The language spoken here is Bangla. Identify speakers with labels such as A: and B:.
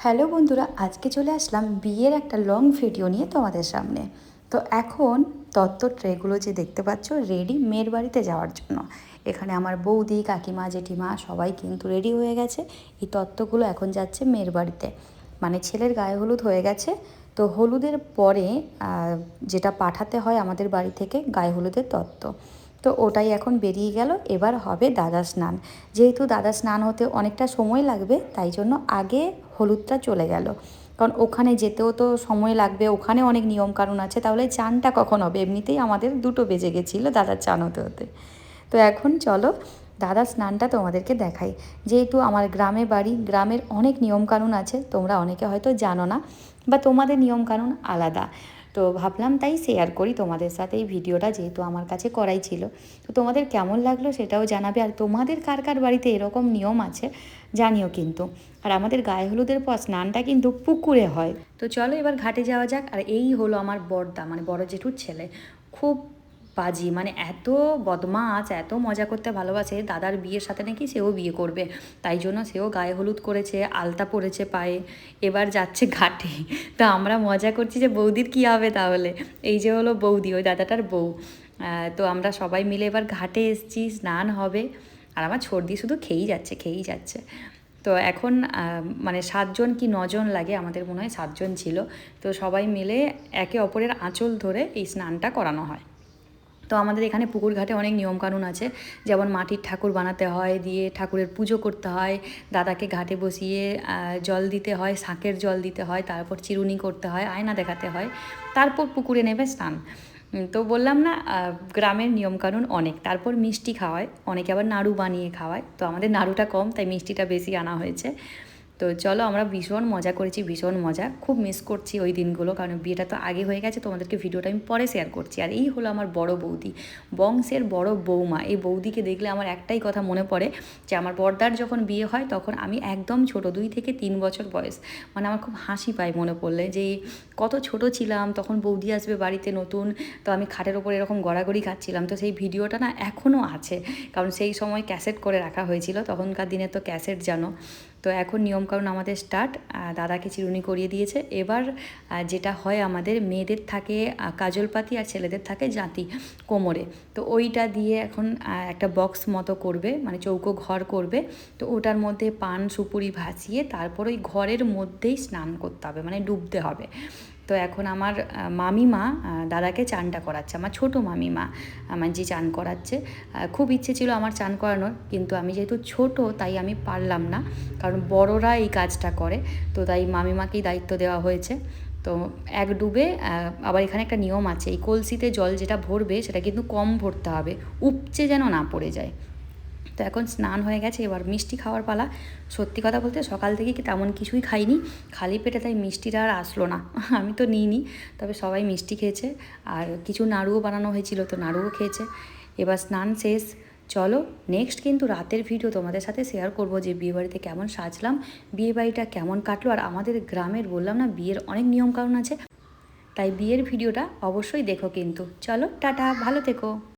A: হ্যালো বন্ধুরা, আজকে চলে আসলাম বিয়ের একটা লং ভিডিও নিয়ে তোমাদের সামনে। তো এখন তত্ত্ব ট্রেগুলো যে দেখতে পাচ্ছ রেডি মেয়ের বাড়িতে যাওয়ার জন্য। এখানে আমার বৌদি, কাকিমা, জেঠিমা সবাই কিন্তু রেডি হয়ে গেছে। এই তত্ত্বগুলো এখন যাচ্ছে মেয়ের বাড়িতে, মানে ছেলের গায়ে হলুদ হয়ে গেছে। তো হলুদের পরে যেটা পাঠাতে হয় আমাদের বাড়ি থেকে গায়ে হলুদের তত্ত্ব, তো ওটাই এখন বেরিয়ে গেল। এবার হবে দাদা স্নান। যেহেতু দাদা স্নান হতে অনেকটা সময় লাগবে, তাই জন্য আগে হলুদটা চলে গেল, কারণ ওখানে যেতেও তো সময় লাগবে, ওখানে অনেক নিয়মকানুন আছে। তাহলে চানটা কখন হবে? এমনিতেই আমাদের 2টো বেজে গেছিলো দাদার চান হতে হতে। তো এখন চলো দাদা স্নানটা তোমাদেরকে দেখাই। যেহেতু আমার গ্রামে বাড়ি, গ্রামের অনেক নিয়মকানুন আছে, তোমরা অনেকে হয়তো জানো না বা তোমাদের নিয়মকানুন আলাদা। তো ভাবলাম তাই শেয়ার করি তোমাদের সাথে এই ভিডিওটা, যেহেতু আমার কাছে করাই ছিল। তো তোমাদের কেমন লাগলো সেটাও জানাবে, আর তোমাদের কার কার বাড়িতে এরকম নিয়ম আছে জানিও কিন্তু। আর আমাদের গায়ে হলুদের পর স্নানটা কিন্তু পুকুরে হয়। তো চলো এবার ঘাটে যাওয়া যাক। আর এই হলো আমার বড়দা, মানে বড় জেঠুর ছেলে। খুব বাজি, মানে এত বদমাশ, এত মজা করতে ভালোবাসে। দাদার বিয়ের সাথে নাকি সেও বিয়ে করবে, তাই জন্য সেও গায়ে হলুদ করেছে, আলতা পরেছে পায়ে, এবার যাচ্ছে ঘাটে। তো আমরা মজা করছি যে বৌদির কী হবে তাহলে। এই যে হলো বৌদি, ওই দাদাটার বউ। তো আমরা সবাই মিলে এবার ঘাটে এসেছি, স্নান হবে। আর আমার সর্দি শুধু খেয়েই যাচ্ছে খেয়েই যাচ্ছে। তো এখন মানে 7জন কি 9জন লাগে, আমাদের মনে হয় 7জন ছিল। তো সবাই মিলে একে অপরের আঁচল ধরে এই স্নানটা করানো হয়। তো আমাদের এখানে পুকুর ঘাটে অনেক নিয়মকানুন আছে, যেমন মাটির ঠাকুর বানাতে হয়, দিয়ে ঠাকুরের পুজো করতে হয়, দাদাকে ঘাটে বসিয়ে জল দিতে হয়, শাঁখের জল দিতে হয়, তারপর চিরুনি করতে হয়, আয়না দেখাতে হয়, তারপর পুকুরে নেবে স্নান। তো বললাম না, গ্রামের নিয়মকানুন অনেক। তারপর মিষ্টি খাওয়ায়, অনেকে আবার নাড়ু বানিয়ে খাওয়ায়। তো আমাদের নাড়ুটা কম, তাই মিষ্টিটা বেশি আনা হয়েছে। তো চলো, আমরা ভীষণ মজা করেছি, ভীষণ মজা। খুব মিস করছি ওই দিনগুলো, কারণ বিয়েটা তো আগে হয়ে গেছে। তোমাদেরকে ভিডিওটা আমি পরে শেয়ার করছি। আর এই হলো আমার বড় বৌদি, বংশের বড় বৌমা। এই বৌদিকে দেখলে আমার একটাই কথা মনে পড়ে, যে আমার বড়দার যখন বিয়ে হয় তখন আমি একদম ছোট, 2 থেকে 3 বছর বয়স। মানে আমার খুব হাসি পায় মনে পড়লে, যে কত ছোট ছিলাম তখন, বৌদি আসবে বাড়িতে নতুন, তো আমি খাটের ওপর এরকম গড়াগড়ি খাচ্ছিলাম। তো সেই ভিডিওটা না এখনও আছে, কারণ সেই সময় ক্যাসেট করে রাখা হয়েছিল, তখনকার দিনে তো ক্যাসেট জানো। তো এখন নিয়মকানুন আমাদের স্টার্ট। দাদাকে চিরুনি করিয়ে দিয়েছে। এবার যেটা হয়, আমাদের মেয়েদের থাকে কাজলপাতি আর ছেলেদের থাকে জাঁতি কোমরে। তো ওইটা দিয়ে এখন একটা বক্স মতো করবে, মানে চৌকো ঘর করবে। তো ওটার মধ্যে পান সুপুরি ভাসিয়ে তারপর ওই ঘরের মধ্যেই স্নান করতে হবে, মানে ডুবতে হবে। তো এখন আমার মামিমা দাদাকে চানটা করাচ্ছে, আমার ছোটো মামিমা আমার যে চান করাচ্ছে। খুব ইচ্ছে ছিল আমার চান করানোর, কিন্তু আমি যেহেতু ছোট তাই আমি পারলাম না, কারণ বড়রা এই কাজটা করে। তো তাই মামিমাকেই দায়িত্ব দেওয়া হয়েছে। তো এক ডুবে, আবার এখানে একটা নিয়ম আছে, এই কলসিতে জল যেটা ভরবে সেটা কিন্তু কম ভরতে হবে, উপচে যেন না পড়ে যায়। তো এখন স্নান হয়ে গেছে, এবার মিষ্টি খাওয়ার পালা। সত্যি কথা বলতে সকাল থেকে কি তেমন কিছুই খাইনি, খালি পেটে, তাই মিষ্টিটা আর আসলো না। আমি তো নিইনি, তবে সবাই মিষ্টি খেয়েছে। আর কিছু নাড়ুও বানানো হয়েছিল, তো নাড়ুও খেয়েছে। এবার স্নান শেষ। চলো নেক্সট কিন্তু রাতের ভিডিও তোমাদের সাথে শেয়ার করব, যে বিয়েবাড়িতে কেমন সাজলাম, বিয়েবাড়িটা কেমন কাটলো। আর আমাদের গ্রামের বললাম না বিয়ের অনেক নিয়মকানুন আছে, তাই বিয়ের ভিডিওটা অবশ্যই দেখো কিন্তু। চলো টাটা, ভালো থেকো।